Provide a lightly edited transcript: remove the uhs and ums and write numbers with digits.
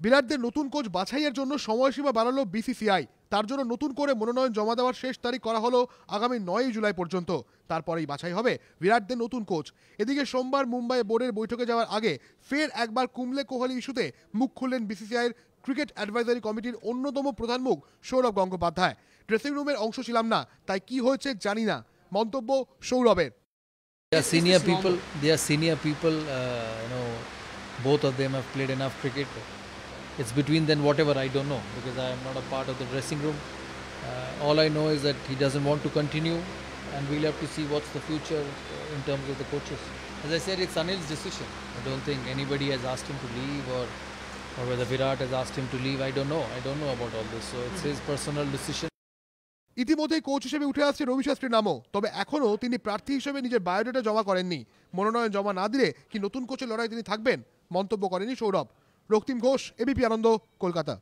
বিরাটদের নতুন কোচ বাছাইয়ের জন্য সময়সীমা বাড়ালো বিসিসিআই। তার জন্য নতুন করে মনোনয়ন জমা দেওয়ার শেষ তারিখ করা হলো আগামী 9 জুলাই পর্যন্ত। তারপরেই বাছাই হবে বিরাটদের নতুন কোচ। এদিকে সোমবার মুম্বাই বোর্ডের বৈঠকে যাওয়ার আগে ফের একবার কুম্বলে কোহলি ইস্যুতে মুখ খুললেন বিসিসিআইয়ের ক্রিকেট অ্যাডভাইজারি কমিটির অন্যতম প্রধান মুখ সৌরভ গঙ্গোপাধ্যায়। ড্রেসিং রুমের অংশ ছিলাম না, তাই কি হয়েছে জানি না, মন্তব্য সৌরভের। They are senior people. Both of them have played enough cricket. It's between them, whatever, I don't know, because I am not a part of the dressing room. All I know is that he doesn't want to continue, and we'll have to see what's the future in terms of the coaches. As I said, it's Anil's decision. I don't think anybody has asked him to leave, or whether Virat has asked him to leave. I don't know. I don't know about all this. So it's his personal decision. ইতিমধ্যেই coach হিসেবে উঠে আসছে রবি শাস্ত্রীর নামও, তবে এখনও তিনি প্রার্থী হিসেবে নিজের বায়োডাটা জমা করেননি। মনোনয়ন জমা না দিলে কি নতুন কোচের লড়াই তিনি থাকবেন, মন্তব্য করেনি সৌরভ। রক্তিম ঘোষ, এবিপি আনন্দ, কলকাতা।